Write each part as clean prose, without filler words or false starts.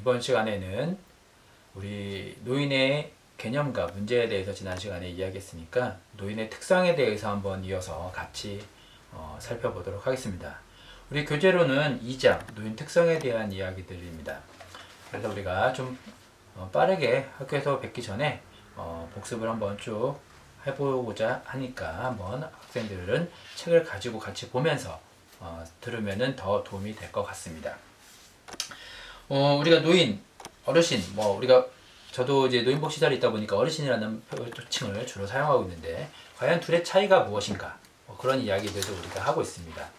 이번 시간에는 우리 노인의 개념과 문제에 대해서 지난 시간에 이야기했으니까 노인의 특성에 대해서 한번 이어서 같이 살펴보도록 하겠습니다. 우리 교재로는 2장 노인 특성에 대한 이야기들입니다. 그래서 우리가 좀 빠르게 학교에서 뵙기 전에 복습을 한번 쭉 해보고자 하니까 한번 학생들은 책을 가지고 같이 보면서 들으면 더 도움이 될 것 같습니다. 우리가 노인, 어르신, 저도 이제 노인복지사에 있다 보니까 어르신이라는 표칭을 주로 사용하고 있는데, 과연 둘의 차이가 무엇인가? 그런 이야기들도 우리가 하고 있습니다.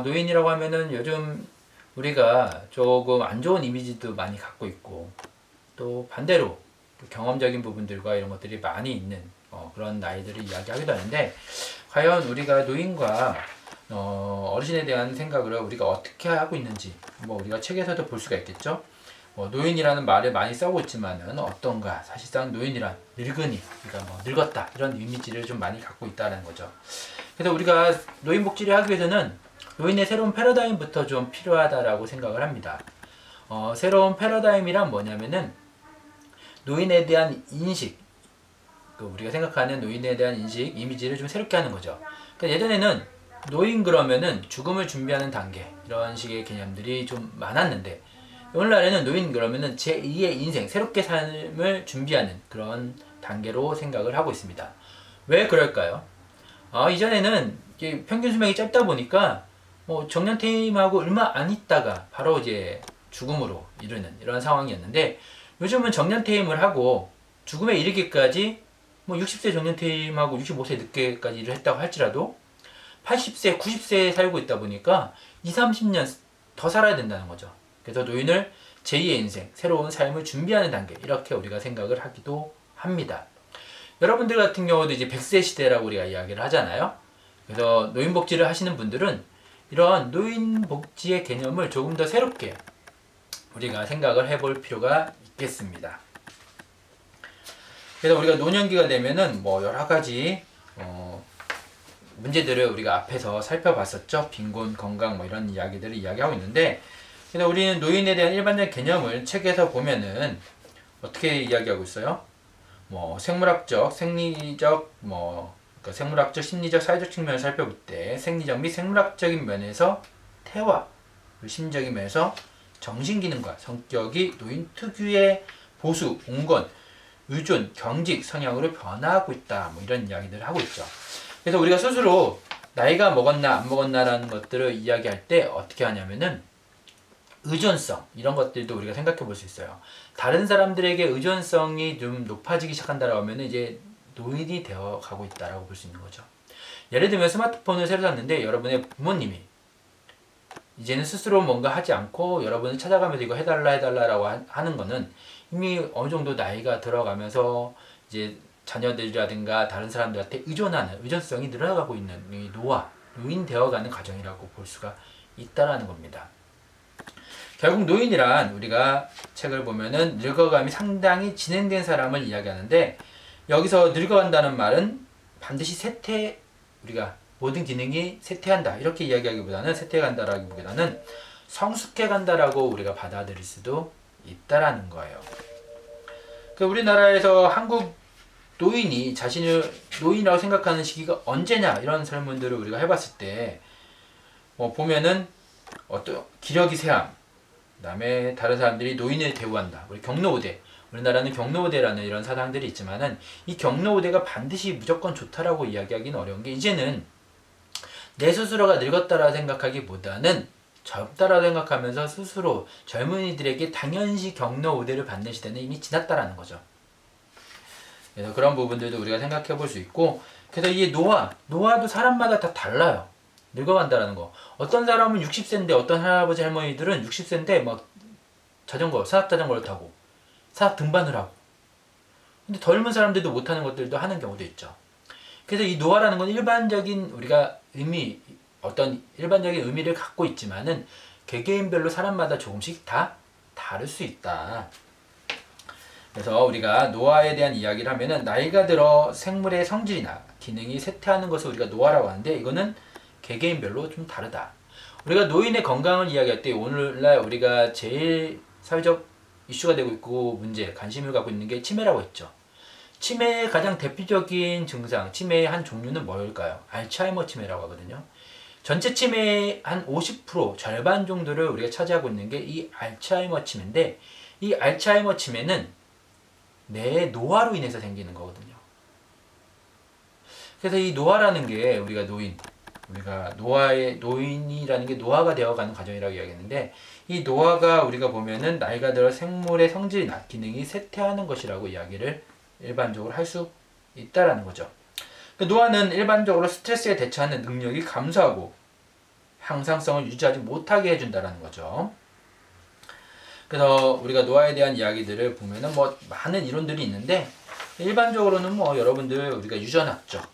노인이라고 하면은 요즘 우리가 조금 안 좋은 이미지도 많이 갖고 있고, 또 반대로 경험적인 부분들과 이런 것들이 많이 있는 그런 나이들을 이야기하기도 하는데, 과연 우리가 노인과 어르신에 대한 생각을 우리가 어떻게 하고 있는지 우리가 책에서도 볼 수가 있겠죠. 노인이라는 말을 많이 쓰고 있지만은 어떤가, 사실상 노인이란 늙은이, 그러니까 늙었다, 이런 이미지를 좀 많이 갖고 있다는 거죠. 그래서 우리가 노인 복지를 하기 위해서는 노인의 새로운 패러다임부터 좀 필요하다라고 생각을 합니다. 새로운 패러다임이란 뭐냐면은 노인에 대한 인식, 우리가 생각하는 노인에 대한 인식, 이미지를 좀 새롭게 하는 거죠. 그러니까 예전에는 노인 그러면은 죽음을 준비하는 단계, 이런 식의 개념들이 좀 많았는데, 오늘날에는 노인 그러면은 제2의 인생, 새롭게 삶을 준비하는 그런 단계로 생각을 하고 있습니다. 왜 그럴까요? 이전에는 평균 수명이 짧다 보니까 정년퇴임하고 얼마 안 있다가 바로 이제 죽음으로 이르는 이런 상황이었는데, 요즘은 정년퇴임을 하고 죽음에 이르기까지 60세 정년퇴임하고 65세 늦게까지 일을 했다고 할지라도 80세, 90세에 살고 있다 보니까 20, 30년 더 살아야 된다는 거죠. 그래서 노인을 제2의 인생, 새로운 삶을 준비하는 단계, 이렇게 우리가 생각을 하기도 합니다. 여러분들 같은 경우도 이제 100세 시대라고 우리가 이야기를 하잖아요. 그래서 노인복지를 하시는 분들은 이런 노인복지의 개념을 조금 더 새롭게 우리가 생각을 해볼 필요가 있겠습니다. 그래서 우리가 노년기가 되면은 여러 가지 문제들을 우리가 앞에서 살펴봤었죠. 빈곤, 건강 이런 이야기들을 이야기하고 있는데, 그래서 우리는 노인에 대한 일반적인 개념을 책에서 보면은 어떻게 이야기하고 있어요? 생물학적, 생리적, 그러니까 생물학적, 심리적, 사회적 측면을 살펴볼 때 생리적 및 생물학적인 면에서 태화, 심리적인 면에서 정신기능과 성격이 노인 특유의 보수, 봉건, 의존, 경직 성향으로 변화하고 있다. 이런 이야기들을 하고 있죠. 그래서 우리가 스스로 나이가 먹었나 안 먹었나라는 것들을 이야기할 때 어떻게 하냐면은 의존성, 이런 것들도 우리가 생각해 볼 수 있어요. 다른 사람들에게 의존성이 좀 높아지기 시작한다라고 하면 이제 노인이 되어 가고 있다라고 볼 수 있는 거죠. 예를 들면 스마트폰을 새로 샀는데 여러분의 부모님이 이제는 스스로 뭔가 하지 않고 여러분을 찾아가면서 이거 해달라라고 하는 거는 이미 어느 정도 나이가 들어가면서 이제 자녀들이라든가 다른 사람들한테 의존하는, 의존성이 늘어나가고 있는 이 노인 되어가는 과정이라고 볼 수가 있다라는 겁니다. 결국 노인이란 우리가 책을 보면은 늙어감이 상당히 진행된 사람을 이야기하는데, 여기서 늙어간다는 말은 반드시 우리가 모든 기능이 쇠퇴한다, 이렇게 이야기하기보다는 쇠퇴간다라기보다는 성숙해간다라고 우리가 받아들일 수도 있다라는 거예요. 우리나라에서 한국 노인이 자신을 노인이라고 생각하는 시기가 언제냐, 이런 설문들을 우리가 해봤을 때 보면은 기력이 쇠함, 그 다음에 다른 사람들이 노인을 대우한다, 우리 경로우대, 우리나라는 경로우대라는 이런 사상들이 있지만은 이 경로우대가 반드시 무조건 좋다라고 이야기하기는 어려운 게, 이제는 내 스스로가 늙었다라고 생각하기보다는 젊다라고 생각하면서 스스로 젊은이들에게 당연시 경로우대를 받는 시대는 이미 지났다라는 거죠. 그래서 그런 부분들도 우리가 생각해 볼 수 있고, 그래서 이 노화도 사람마다 다 달라요. 늙어간다라는 거. 어떤 사람은 60세인데 어떤 할아버지 할머니들은 60세인데 산악자전거를 타고 산악 등반을 하고, 근데 젊은 사람들도 못하는 것들도 하는 경우도 있죠. 그래서 이 노화라는 건 일반적인 일반적인 의미를 갖고 있지만은 개개인별로 사람마다 조금씩 다 다를 수 있다. 그래서 우리가 노화에 대한 이야기를 하면은 나이가 들어 생물의 성질이나 기능이 쇠퇴하는 것을 우리가 노화라고 하는데, 이거는 개개인별로 좀 다르다. 우리가 노인의 건강을 이야기할 때 오늘날 우리가 제일 사회적 이슈가 되고 있고 문제, 관심을 갖고 있는 게 치매라고 했죠. 치매의 가장 대표적인 증상, 치매의 한 종류는 뭘까요? 알츠하이머 치매라고 하거든요. 전체 치매의 한 50%, 절반 정도를 우리가 차지하고 있는 게 이 알츠하이머 치매인데, 이 알츠하이머 치매는 뇌의 노화로 인해서 생기는 거거든요. 그래서 이 노화라는 게 우리가 노인이라는 게 노화가 되어가는 과정이라고 이야기했는데, 이 노화가 우리가 보면은 나이가 들어 생물의 성질이나 기능이 쇠퇴하는 것이라고 이야기를 일반적으로 할 수 있다라는 거죠. 노화는 일반적으로 스트레스에 대처하는 능력이 감소하고 항상성을 유지하지 못하게 해준다라는 거죠. 그래서 우리가 노화에 대한 이야기들을 보면은 뭐 많은 이론들이 있는데, 일반적으로는 뭐 여러분들 우리가 유전학적,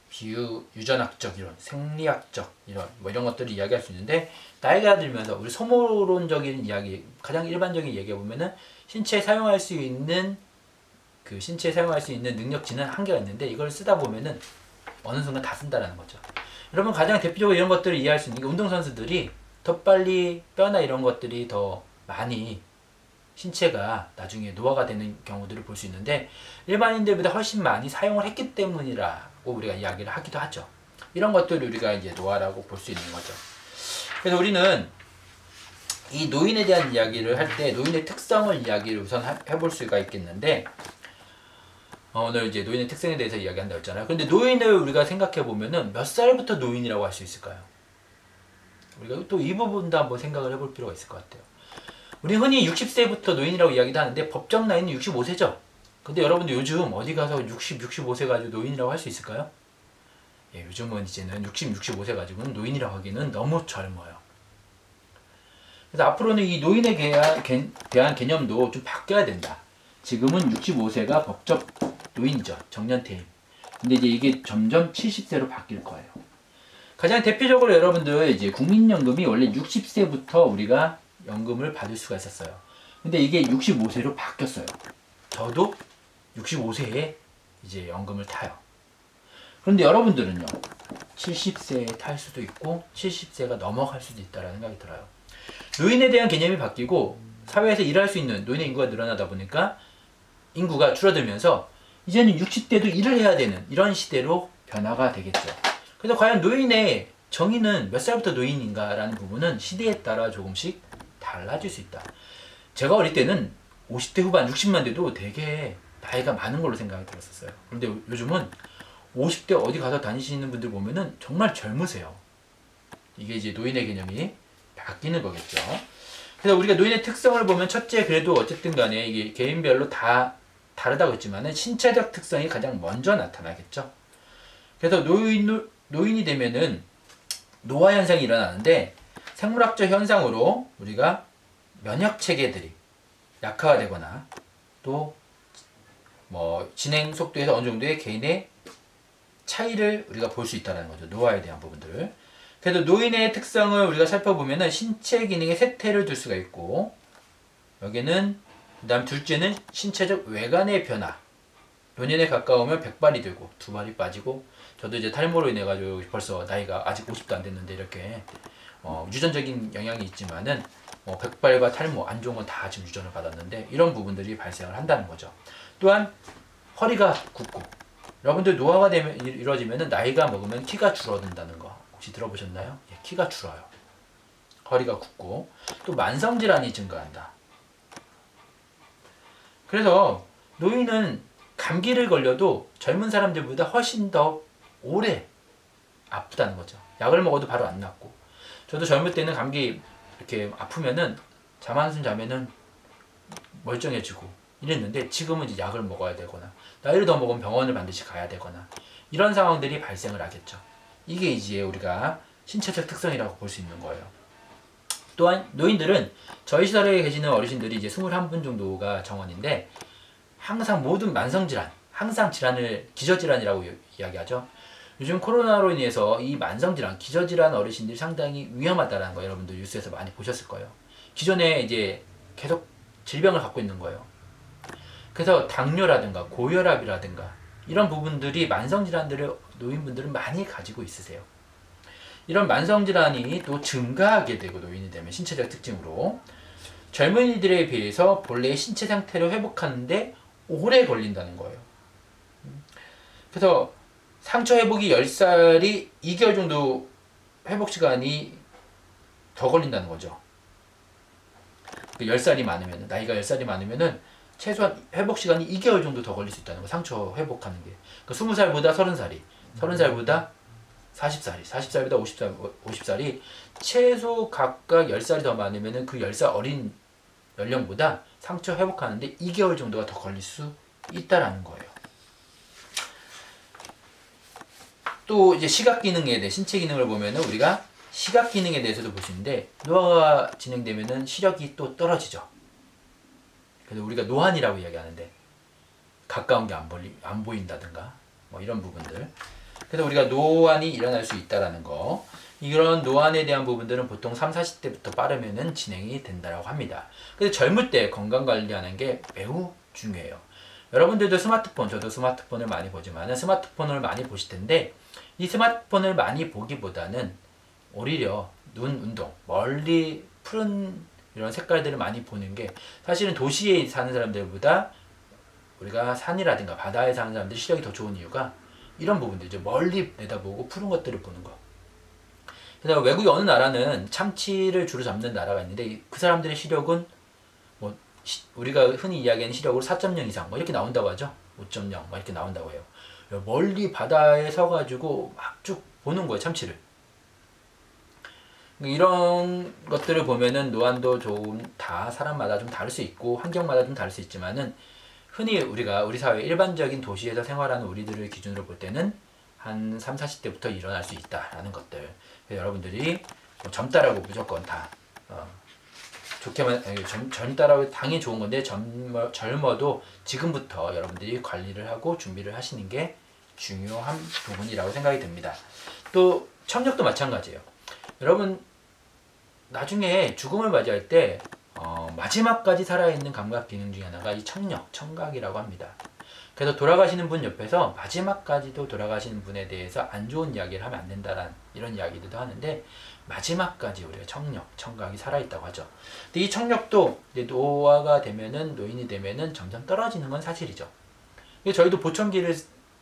비유전학적 이론, 생리학적 이론 이런 것들을 이야기할 수 있는데, 나이가 들면서 우리 소모론적인 이야기, 가장 일반적인 얘기해 보면은 신체에 사용할 수 있는 능력치는 한계가 있는데, 이걸 쓰다 보면은 어느 순간 다 쓴다라는 거죠. 여러분 가장 대표적으로 이런 것들을 이해할 수 있는 게, 운동선수들이 더 빨리 뼈나 이런 것들이 더 많이 신체가 나중에 노화가 되는 경우들을 볼 수 있는데, 일반인들보다 훨씬 많이 사용을 했기 때문이라고 우리가 이야기를 하기도 하죠. 이런 것들을 우리가 이제 노화라고 볼 수 있는 거죠. 그래서 우리는 이 노인에 대한 이야기를 할 때 노인의 특성을 이야기를 우선 해볼 수가 있겠는데, 오늘 이제 노인의 특성에 대해서 이야기한다고 했잖아요. 근데 노인을 우리가 생각해 보면은 몇 살부터 노인이라고 할 수 있을까요? 우리가 또 이 부분도 한번 생각을 해볼 필요가 있을 것 같아요. 우리 흔히 60세부터 노인이라고 이야기도 하는데, 법정 나이는 65세죠. 근데 여러분들 요즘 어디 가서 65세 가지고 노인이라고 할 수 있을까요? 예, 요즘은 이제는 65세 가지고는 노인이라고 하기는 너무 젊어요. 그래서 앞으로는 이 노인에 대한 개념도 좀 바뀌어야 된다. 지금은 65세가 법적 노인이죠. 정년퇴임. 근데 이제 이게 점점 70세로 바뀔 거예요. 가장 대표적으로 여러분들 이제 국민연금이 원래 60세부터 우리가 연금을 받을 수가 있었어요. 근데 이게 65세로 바뀌었어요. 저도 65세에 이제 연금을 타요. 그런데 여러분들은요, 70세에 탈 수도 있고 70세가 넘어갈 수도 있다는 생각이 들어요. 노인에 대한 개념이 바뀌고 사회에서 일할 수 있는 노인의 인구가 늘어나다 보니까 인구가 줄어들면서 이제는 60대도 일을 해야 되는 이런 시대로 변화가 되겠죠. 그래서 과연 노인의 정의는 몇 살부터 노인인가라는 부분은 시대에 따라 조금씩 달라질 수 있다. 제가 어릴 때는 50대 후반 60만 돼도 되게 나이가 많은 걸로 생각이 들었었어요. 그런데 요즘은 50대 어디 가서 다니시는 분들 보면은 정말 젊으세요. 이게 이제 노인의 개념이 바뀌는 거겠죠. 그래서 우리가 노인의 특성을 보면, 첫째, 그래도 어쨌든 간에 이게 개인별로 다 다르다고 했지만은 신체적 특성이 가장 먼저 나타나겠죠. 그래서 노인이 되면은 노화 현상이 일어나는데, 생물학적 현상으로 우리가 면역 체계들이 약화되거나 또 뭐 진행 속도에서 어느 정도의 개인의 차이를 우리가 볼 수 있다는 거죠. 노화에 대한 부분들을. 그래도 노인의 특성을 우리가 살펴보면은 신체 기능의 쇠퇴를 둘 수가 있고, 여기는 그다음 둘째는 신체적 외관의 변화. 노년에 가까우면 백발이 되고 두 발이 빠지고, 저도 이제 탈모로 인해 가지고 벌써 나이가 아직 50도 안 됐는데 이렇게 유전적인 영향이 있지만은 백발과 탈모 안 좋은 건 다 지금 유전을 받았는데, 이런 부분들이 발생을 한다는 거죠. 또한 허리가 굽고, 여러분들 노화가 이루어지면은 나이가 먹으면 키가 줄어든다는 거 혹시 들어보셨나요? 예, 키가 줄어요. 허리가 굽고, 또 만성 질환이 증가한다. 그래서 노인은 감기를 걸려도 젊은 사람들보다 훨씬 더 오래 아프다는 거죠. 약을 먹어도 바로 안 낫고. 저도 젊을 때는 감기 이렇게 아프면은 잠 한숨 자면은 멀쩡해지고 이랬는데, 지금은 이제 약을 먹어야 되거나 나이를 더 먹으면 병원을 반드시 가야 되거나 이런 상황들이 발생을 하겠죠. 이게 이제 우리가 신체적 특성이라고 볼 수 있는 거예요. 또한 노인들은 저희 시설에 계시는 어르신들이 이제 21분 정도가 정원인데, 항상 모든 만성질환, 항상 질환을 기저질환이라고 이야기하죠. 요즘 코로나로 인해서 이 만성질환, 기저질환 어르신들이 상당히 위험하다는 거 여러분들 뉴스에서 많이 보셨을 거예요. 기존에 이제 계속 질병을 갖고 있는 거예요. 그래서 당뇨라든가 고혈압이라든가 이런 부분들이 만성질환들을 노인분들은 많이 가지고 있으세요. 이런 만성질환이 또 증가하게 되고, 노인이 되면 신체적 특징으로 젊은이들에 비해서 본래의 신체 상태를 회복하는데 오래 걸린다는 거예요. 그래서 상처 회복이 10살이 2개월 정도 회복 시간이 더 걸린다는 거죠. 10살이 많으면, 나이가 10살이 많으면은 최소한 회복 시간이 2개월 정도 더 걸릴 수 있다는 거, 상처 회복하는 게. 그러니까 20살보다 30살이, 30살보다 40살이, 40살보다 50살이 최소 각각 10살이 더 많으면은 그 10살 어린 연령보다 상처 회복하는데 2개월 정도가 더 걸릴 수 있다라는 거예요. 또 이제 시각 기능에 대해, 신체 기능을 보면은 우리가 시각 기능에 대해서도 볼 수 있는데, 노화가 진행되면은 시력이 또 떨어지죠. 그래서 우리가 노안이라고 이야기하는데, 가까운 게 안 보인다든가 뭐 이런 부분들. 그래서 우리가 노안이 일어날 수 있다라는 거. 이런 노안에 대한 부분들은 보통 3, 40대부터 빠르면은 진행이 된다고 합니다. 그래서 젊을 때 건강 관리하는 게 매우 중요해요. 여러분들도 스마트폰, 저도 스마트폰을 많이 보지만 스마트폰을 많이 보실 텐데, 이 스마트폰을 많이 보기보다는 오히려 눈 운동, 멀리 푸른 이런 색깔들을 많이 보는 게, 사실은 도시에 사는 사람들보다 우리가 산이라든가 바다에 사는 사람들이 시력이 더 좋은 이유가 이런 부분들이죠. 멀리 내다보고 푸른 것들을 보는 거. 그래서 외국의 어느 나라는 참치를 주로 잡는 나라가 있는데, 그 사람들의 시력은 뭐 우리가 흔히 이야기하는 시력으로 4.0 이상 뭐 이렇게 나온다고 하죠. 5.0 뭐 이렇게 나온다고 해요. 멀리 바다에 서가지고 막 쭉 보는 거예요, 참치를. 이런 것들을 보면은 노안도 좀 다 사람마다 좀 다를 수 있고 환경마다 좀 다를 수 있지만은, 흔히 우리가 우리 사회 일반적인 도시에서 생활하는 우리들을 기준으로 볼 때는 한 3, 40대부터 일어날 수 있다라는 것들. 여러분들이 뭐 젊다라고 무조건 다 좋게만, 젊다라고 당연히 좋은 건데, 젊어도 지금부터 여러분들이 관리를 하고 준비를 하시는 게 중요한 부분이라고 생각이 듭니다. 또 청력도 마찬가지예요. 여러분 나중에 죽음을 맞이할 때 마지막까지 살아있는 감각 기능 중에 하나가 이 청력, 청각이라고 합니다. 그래서 돌아가시는 분 옆에서 마지막까지도 돌아가시는 분에 대해서 안 좋은 이야기를 하면 안 된다라는 이런 이야기들도 하는데, 마지막까지 우리가 청력, 청각이 살아있다고 하죠. 근데 이 청력도 이제 노화가 되면은, 노인이 되면은 점점 떨어지는 건 사실이죠. 저희도 보청기를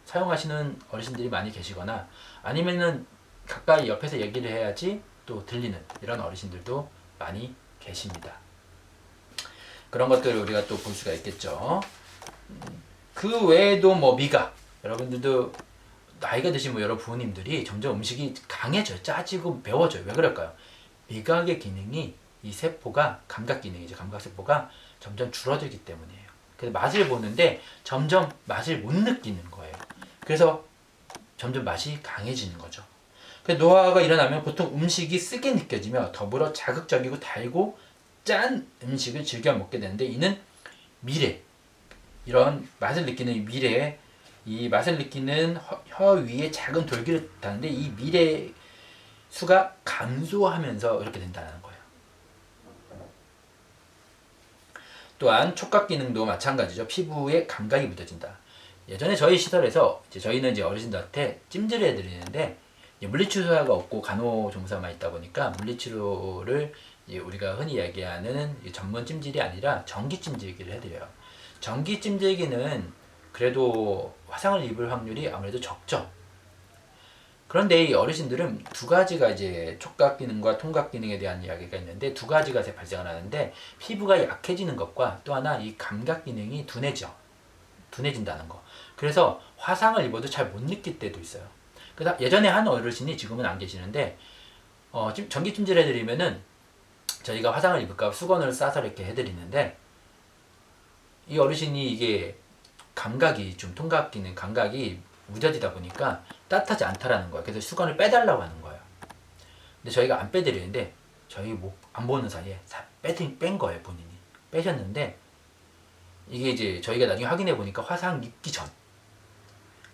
사용하시는 어르신들이 많이 계시거나, 아니면은 가까이 옆에서 얘기를 해야지 또 들리는 이런 어르신들도 많이 계십니다. 그런 것들을 우리가 또 볼 수가 있겠죠. 그 외에도 뭐 미각, 여러분들도 나이가 드신 뭐 여러 부모님들이 점점 음식이 강해져요. 짜지고 매워져요. 왜 그럴까요? 미각의 기능이, 이 세포가, 감각 기능이죠. 감각 세포가 점점 줄어들기 때문이에요. 그래서 맛을 보는데 점점 맛을 못 느끼는 거예요. 그래서 점점 맛이 강해지는 거죠. 노화가 일어나면 보통 음식이 쓰게 느껴지며 더불어 자극적이고 달고 짠 음식을 즐겨 먹게 되는데, 이는 미래, 이런 맛을 느끼는 이 맛을 느끼는 혀 위에 작은 돌기를 다는데, 이 미래 수가 감소하면서 이렇게 된다는 거예요. 또한 촉각 기능도 마찬가지죠. 피부에 감각이 묻어진다. 예전에 저희 시설에서 저희는 이제 어르신들한테 찜질을 해드리는데, 물리치료사가 없고 간호조무사만 있다 보니까 물리치료를 우리가 흔히 이야기하는 전문 찜질이 아니라 전기 찜질기를 해드려요. 전기 찜질기는 그래도 화상을 입을 확률이 아무래도 적죠. 그런데 이 어르신들은 두 가지가 이제 촉각 기능과 통각 기능에 대한 이야기가 있는데, 두 가지가 발생을 하는데, 피부가 약해지는 것과 또 하나 이 감각 기능이 둔해진다는 거. 그래서 화상을 입어도 잘 못 느낄 때도 있어요. 그래서 예전에 한 어르신이, 지금은 안 계시는데, 전기 찜질 해드리면은 저희가 화상을 입을까 수건을 싸서 이렇게 해드리는데, 이 어르신이 이게 감각이 좀, 통각 기능 감각이 무뎌지다 보니까 따뜻하지 않다라는 거예요. 그래서 수건을 빼달라고 하는 거예요. 근데 저희가 안 빼드리는데, 저희 안 보는 사이에 뺀 거예요. 본인이 빼셨는데, 이게 이제 저희가 나중에 확인해 보니까 화상 입기 전,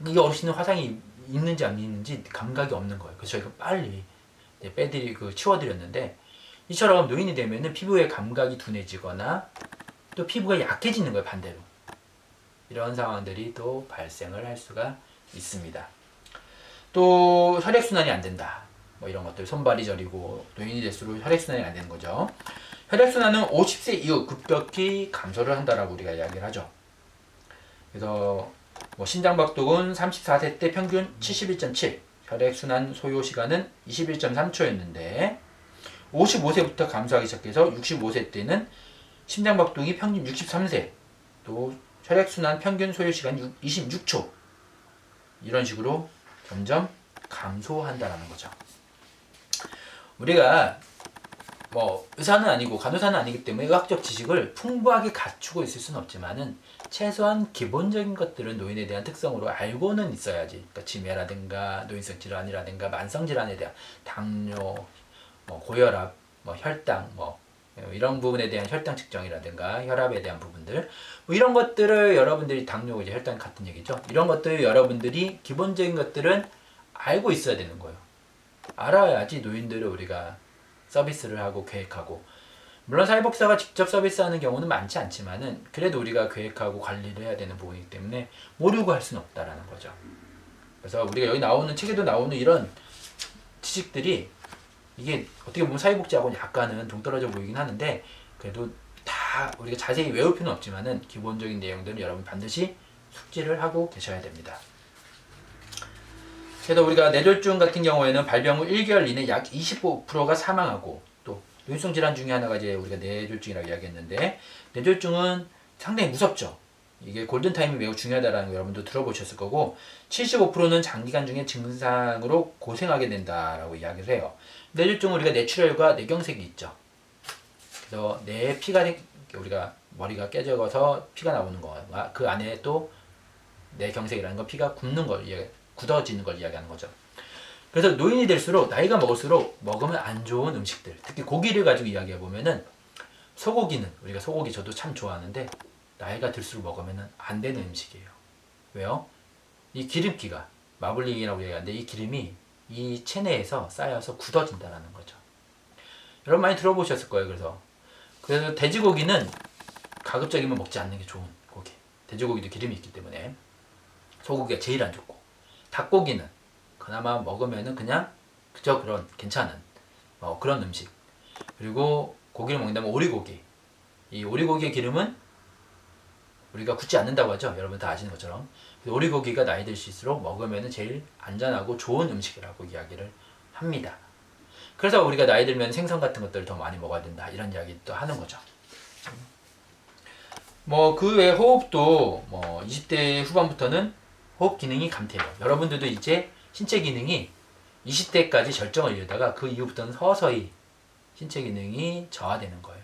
이 어르신은 화상이 있는지 안 있는지 감각이 없는 거예요. 그래서 저희가 빨리 치워드렸는데, 이처럼 노인이 되면은 피부의 감각이 둔해지거나 또 피부가 약해지는 거예요, 반대로. 이런 상황들이 또 발생을 할 수가 있습니다. 또 혈액순환이 안 된다. 뭐 이런 것들, 손발이 저리고 노인이 될수록 혈액순환이 안 되는 거죠. 혈액순환은 50세 이후 급격히 감소를 한다라고 우리가 이야기를 하죠. 그래서 뭐 심장박동은 34세 때 평균 71.7, 혈액순환 소요 시간은 21.3초였는데 55세부터 감소하기 시작해서 65세 때는 심장박동이 평균 63세, 또 혈액순환 평균 소요 시간 26초, 이런 식으로 점점 감소한다라는 거죠. 우리가 뭐 의사는 아니고 간호사는 아니기 때문에 의학적 지식을 풍부하게 갖추고 있을 수는 없지만은 최소한 기본적인 것들은 노인에 대한 특성으로 알고는 있어야지. 그러니까 치매라든가 노인성 질환이라든가 만성 질환에 대한 당뇨, 뭐 고혈압, 뭐 혈당, 뭐 이런 부분에 대한 혈당 측정이라든가 혈압에 대한 부분들, 뭐 이런 것들을 여러분들이 당뇨, 이제 혈당 같은 얘기죠. 이런 것들 여러분들이 기본적인 것들은 알고 있어야 되는 거예요. 알아야지 노인들을 우리가 서비스를 하고 계획하고, 물론 사회복지사가 직접 서비스하는 경우는 많지 않지만은 그래도 우리가 계획하고 관리를 해야 되는 부분이기 때문에 모르고 할 수는 없다라는 거죠. 그래서 우리가 여기 나오는 책에도 나오는 이런 지식들이 이게 어떻게 보면 사회복지하고는 약간은 동떨어져 보이긴 하는데 그래도 다 우리가 자세히 외울 필요는 없지만은 기본적인 내용들은 여러분 반드시 숙지를 하고 계셔야 됩니다. 그래서 우리가 뇌졸중 같은 경우에는 발병 후 1개월 이내 약 25%가 사망하고, 또 노인성 질환 중에 하나가 이제 우리가 뇌졸중이라고 이야기했는데, 뇌졸중은 상당히 무섭죠. 이게 골든타임이 매우 중요하다라는 거 여러분도 들어보셨을 거고, 75%는 장기간 중에 증상으로 고생하게 된다라고 이야기를 해요. 뇌졸중은 우리가 뇌출혈과 뇌경색이 있죠. 그래서 뇌 피가 우리가 머리가 깨져서 피가 나오는 거와 그 안에 또 뇌경색이라는 건 피가 굽는 걸 굳어지는 걸 이야기하는 거죠. 그래서 노인이 될수록, 나이가 먹을수록 먹으면 안 좋은 음식들, 특히 고기를 가지고 이야기해 보면은 소고기는, 우리가 소고기 저도 참 좋아하는데 나이가 들수록 먹으면 안 되는 음식이에요. 왜요? 이 기름기가, 마블링이라고 얘기하는데 이 기름이 이 체내에서 쌓여서 굳어진다는 거죠. 여러분 많이 들어보셨을 거예요. 그래서 돼지고기는 가급적이면 먹지 않는 게 좋은 고기. 돼지고기도 기름이 있기 때문에 소고기가 제일 안 좋고, 닭고기는 그나마 먹으면은 그냥 그저 그런 괜찮은 그런 음식. 그리고 고기를 먹는다면 오리고기. 이 오리고기의 기름은 우리가 굽지 않는다고 하죠. 여러분 다 아시는 것처럼. 오리고기가 나이 들수록 먹으면은 제일 안전하고 좋은 음식이라고 이야기를 합니다. 그래서 우리가 나이 들면 생선 같은 것들을 더 많이 먹어야 된다, 이런 이야기도 하는 거죠. 뭐 그 외에 호흡도 20대 후반부터는 호흡 기능이 감퇴해요. 여러분들도 이제 신체 기능이 20대까지 절정을 이루다가 그 이후부터는 서서히 신체 기능이 저하되는 거예요.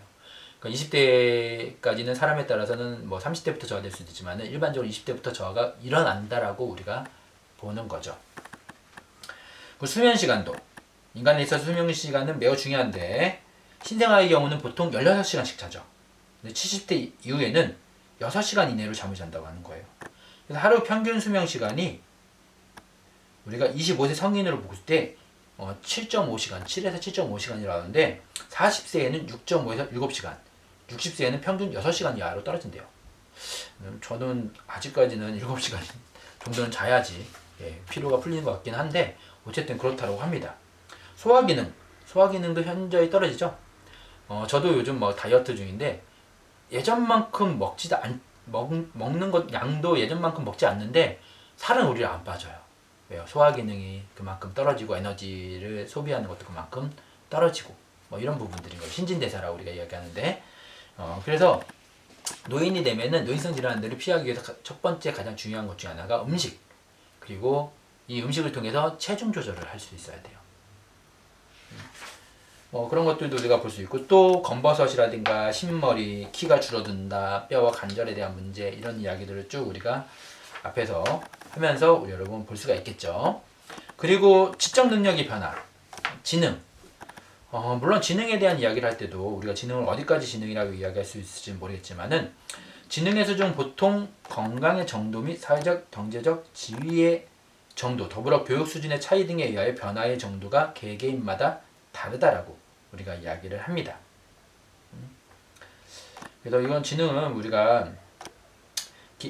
그러니까 20대까지는 사람에 따라서는 30대부터 저하될 수도 있지만 일반적으로 20대부터 저하가 일어난다라고 우리가 보는 거죠. 그 수면 시간도, 인간에 있어서 수면 시간은 매우 중요한데 신생아의 경우는 보통 16시간씩 자죠. 근데 70대 이후에는 6시간 이내로 잠을 잔다고 하는 거예요. 그래서 하루 평균 수면 시간이 우리가 25세 성인으로 볼 때 7.5시간, 7에서 7.5시간이라고 하는데 40세에는 6.5에서 7시간, 60세에는 평균 6시간 이하로 떨어진대요. 저는 아직까지는 7시간 정도는 자야지 피로가 풀리는 것 같긴 한데 어쨌든 그렇다고 합니다. 소화기능도 현저히 떨어지죠. 저도 요즘 다이어트 중인데 예전만큼 먹는 것 양도 예전만큼 먹지 않는데 살은 오히려 안 빠져요. 왜요? 소화기능이 그만큼 떨어지고 에너지를 소비하는 것도 그만큼 떨어지고 이런 부분들인 거예요. 신진대사라고 우리가 이야기하는데 그래서 노인이 되면은 노인성 질환들을 피하기 위해서 첫 번째 가장 중요한 것 중에 하나가 음식, 그리고 이 음식을 통해서 체중 조절을 할 수 있어야 돼요. 그런 것들도 우리가 볼 수 있고, 또 검버섯이라든가 흰머리, 키가 줄어든다, 뼈와 관절에 대한 문제, 이런 이야기들을 쭉 우리가 앞에서 하면서 우리 여러분 볼 수가 있겠죠. 그리고 지적 능력의 변화, 지능. 물론 지능에 대한 이야기를 할 때도 우리가 지능을 어디까지 지능이라고 이야기할 수 있을지는 모르겠지만은 지능에서 좀 보통 건강의 정도 및 사회적, 경제적 지위의 정도, 더불어 교육 수준의 차이 등에 의하여 변화의 정도가 개개인마다 다르다라고 우리가 이야기를 합니다. 그래서 이건 지능은 우리가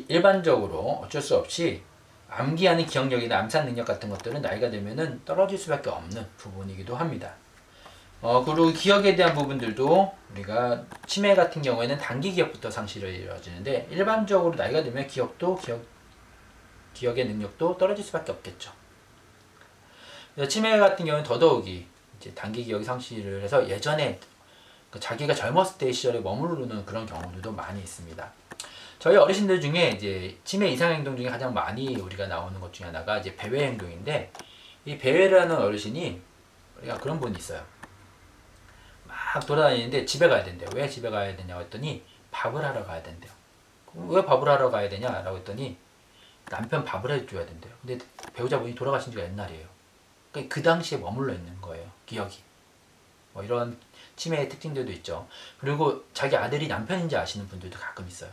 일반적으로 어쩔 수 없이 암기하는 기억력이나 암산 능력 같은 것들은 나이가 들면은 떨어질 수밖에 없는 부분이기도 합니다. 그리고 기억에 대한 부분들도 우리가 치매 같은 경우에는 단기 기억부터 상실이 이루어지는데 일반적으로 나이가 들면 기억의 능력도 떨어질 수밖에 없겠죠. 그래서 치매 같은 경우는 더더욱이 이제 단기 기억이 상실을 해서 예전에 자기가 젊었을 때 시절에 머무르는 그런 경우들도 많이 있습니다. 저희 어르신들 중에 이제 치매 이상 행동 중에 가장 많이 우리가 나오는 것 중에 하나가 이제 배회 행동인데, 이 배회라는 어르신이 우리가 그런 분이 있어요. 막 돌아다니는데 집에 가야 된대요. 왜 집에 가야 되냐고 했더니 밥을 하러 가야 된대요. 왜 밥을 하러 가야 되냐라고 했더니 남편 밥을 해줘야 된대요. 근데 배우자분이 돌아가신 지가 옛날이에요. 그러니까 그 당시에 머물러 있는 거예요. 기억이. 뭐 이런 치매의 특징들도 있죠. 그리고 자기 아들이 남편인지 아시는 분들도 가끔 있어요.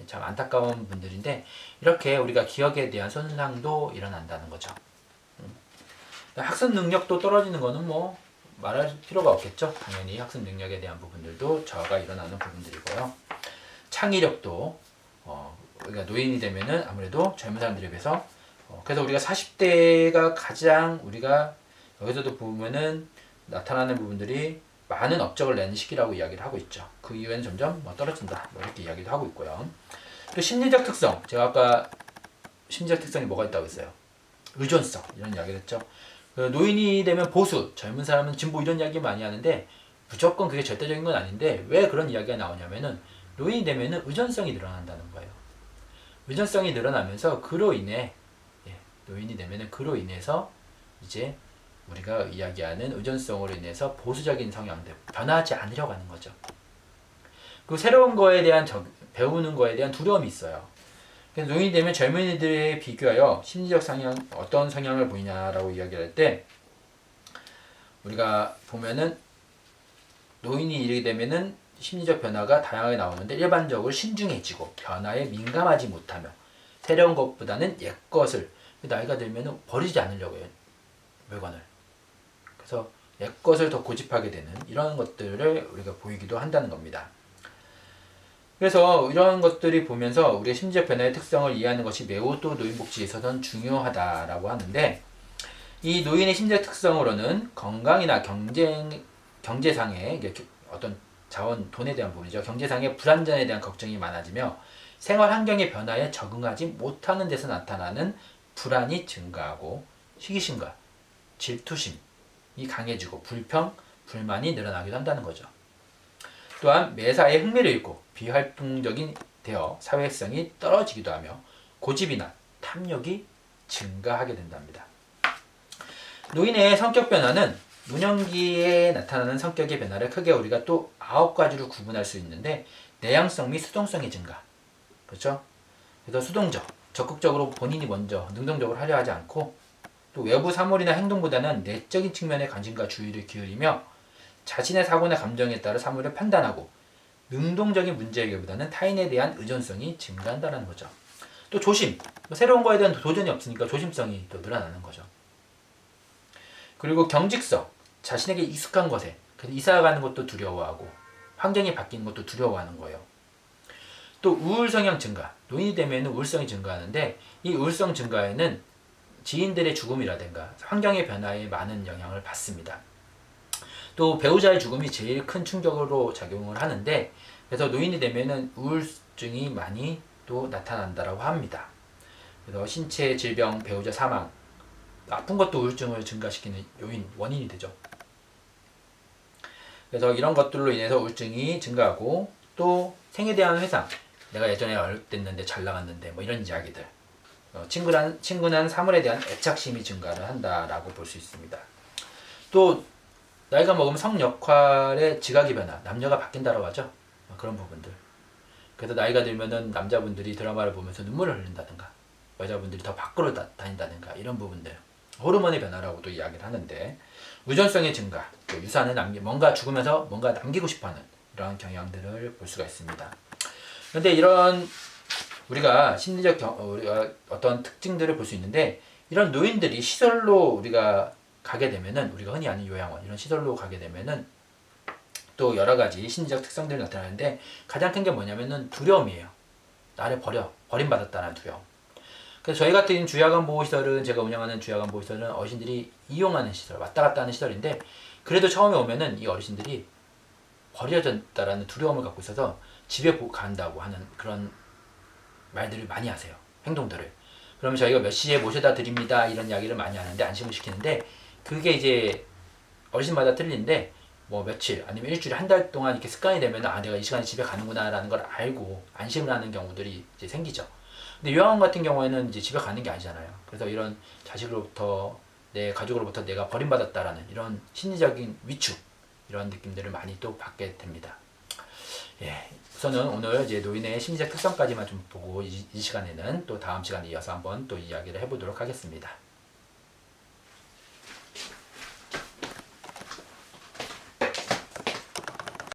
참 안타까운 분들인데 이렇게 우리가 기억에 대한 손상도 일어난다는 거죠. 학습 능력도 떨어지는 거는 뭐 말할 필요가 없겠죠. 당연히 학습 능력에 대한 부분들도 저하가 일어나는 부분들이고요. 창의력도 우리가 노인이 되면은 아무래도 젊은 사람들에 비해서 그래서 우리가 40대가 가장 우리가 여기서도 보면은 나타나는 부분들이 많은 업적을 내는 시기라고 이야기를 하고 있죠. 그 이후에는 점점 떨어진다. 이렇게 이야기도 하고 있고요. 또 심리적 특성. 제가 아까 심리적 특성이 뭐가 있다고 했어요. 의존성. 이런 이야기를 했죠. 노인이 되면 보수, 젊은 사람은 진보 이런 이야기 많이 하는데 무조건 그게 절대적인 건 아닌데 왜 그런 이야기가 나오냐면은 노인이 되면은 의존성이 늘어난다는 거예요. 의존성이 늘어나면서 그로 인해 노인이 되면은 그로 인해서 이제 우리가 이야기하는 의존성으로 인해서 보수적인 성향들 변하지 않으려고 하는 거죠. 그 새로운 거에 대한 배우는 거에 대한 두려움이 있어요. 그래서 노인이 되면 젊은이들에 비교하여 심리적 성향 어떤 성향을 보이냐라고 이야기를 할 때 우리가 보면은 노인이 이르게 되면은 심리적 변화가 다양하게 나오는데 일반적으로 신중해지고 변화에 민감하지 못하며 새로운 것보다는 옛 것을 나이가 들면은 버리지 않으려고 해요. 물건을. 그래서 옛 것을 더 고집하게 되는 이런 것들을 우리가 보이기도 한다는 겁니다. 그래서 이런 것들이 보면서 우리의 심리적 변화의 특성을 이해하는 것이 매우 또 노인복지에 있어서는 중요하다라고 하는데 이 노인의 심리적 특성으로는 건강이나 경제상의 어떤 자원, 돈에 대한 부분이죠. 경제상의 불안전에 대한 걱정이 많아지며 생활 환경의 변화에 적응하지 못하는 데서 나타나는 불안이 증가하고 시기심과 질투심이 강해지고 불평, 불만이 늘어나기도 한다는 거죠. 또한 매사에 흥미를 잃고 비활동적인 되어 사회성이 떨어지기도 하며 고집이나 탐욕이 증가하게 된답니다. 노인의 성격 변화는 노년기에 나타나는 성격의 변화를 크게 우리가 또 9가지로 구분할 수 있는데 내향성 및 수동성의 증가. 그렇죠? 그래서 수동적, 적극적으로 본인이 먼저 능동적으로 하려 하지 않고 또 외부 사물이나 행동보다는 내적인 측면에 관심과 주의를 기울이며 자신의 사고나 감정에 따라 사물을 판단하고 능동적인 문제 해결보다는 타인에 대한 의존성이 증가한다는 거죠. 또 조심, 새로운 거에 대한 도전이 없으니까 조심성이 또 늘어나는 거죠. 그리고 경직성, 자신에게 익숙한 것에 이사 가는 것도 두려워하고 환경이 바뀌는 것도 두려워하는 거예요. 또 우울 성향 증가, 노인이 되면 우울성이 증가하는데 이 우울성 증가에는 지인들의 죽음이라든가 환경의 변화에 많은 영향을 받습니다. 또 배우자의 죽음이 제일 큰 충격으로 작용을 하는데 그래서 노인이 되면은 우울증이 많이 또 나타난다라고 합니다. 그래서 신체 질병, 배우자 사망, 아픈 것도 우울증을 증가시키는 원인이 되죠. 그래서 이런 것들로 인해서 우울증이 증가하고 또 생에 대한 회상, 내가 예전에 어렸댔는데 잘 나갔는데 뭐 이런 이야기들, 친근한 사물에 대한 애착심이 증가를 한다라고 볼 수 있습니다. 또 나이가 먹으면 성 역할의 지각이 변화, 남녀가 바뀐다고 하죠. 그런 부분들. 그래서 나이가 들면은 남자분들이 드라마를 보면서 눈물을 흘린다든가, 여자분들이 더 밖으로 다닌다든가 이런 부분들. 호르몬의 변화라고도 이야기를 하는데 의존성의 증가, 또 유산을 뭔가 죽으면서 뭔가 남기고 싶어하는 이러한 경향들을 볼 수가 있습니다. 그런데 이런 우리가 우리가 어떤 특징들을 볼 수 있는데 이런 노인들이 시설로 우리가 가게 되면은 우리가 흔히 아는 요양원 이런 시설로 가게 되면은 또 여러 가지 심리적 특성들이 나타나는데 가장 큰 게 뭐냐면은 두려움이에요. 나를 버림받았다는 두려움. 그래서 저희 같은 주야간 보호시설은, 제가 운영하는 주야간 보호시설은 어르신들이 이용하는 시설, 왔다 갔다 하는 시설인데, 그래도 처음에 오면은 이 어르신들이 버려졌다라는 두려움을 갖고 있어서 집에 간다고 하는 그런 말들을 많이 하세요. 행동들을. 그러면 저희가 몇 시에 모셔다 드립니다 이런 이야기를 많이 하는데, 안심을 시키는데, 그게 이제 어르신마다 틀린데, 뭐 며칠 아니면 일주일에 한 달 동안 이렇게 습관이 되면, 아 내가 이 시간에 집에 가는구나 라는 걸 알고 안심을 하는 경우들이 이제 생기죠. 근데 요양원 같은 경우에는 이제 집에 가는 게 아니잖아요. 그래서 이런 자식으로부터, 내 가족으로부터 내가 버림받았다라는 이런 심리적인 위축, 이런 느낌들을 많이 또 받게 됩니다. 예, 우선은 오늘 이제 노인의 심리적 특성까지만 좀 보고, 이 시간에는 또 다음 시간에 이어서 한번 또 이야기를 해보도록 하겠습니다.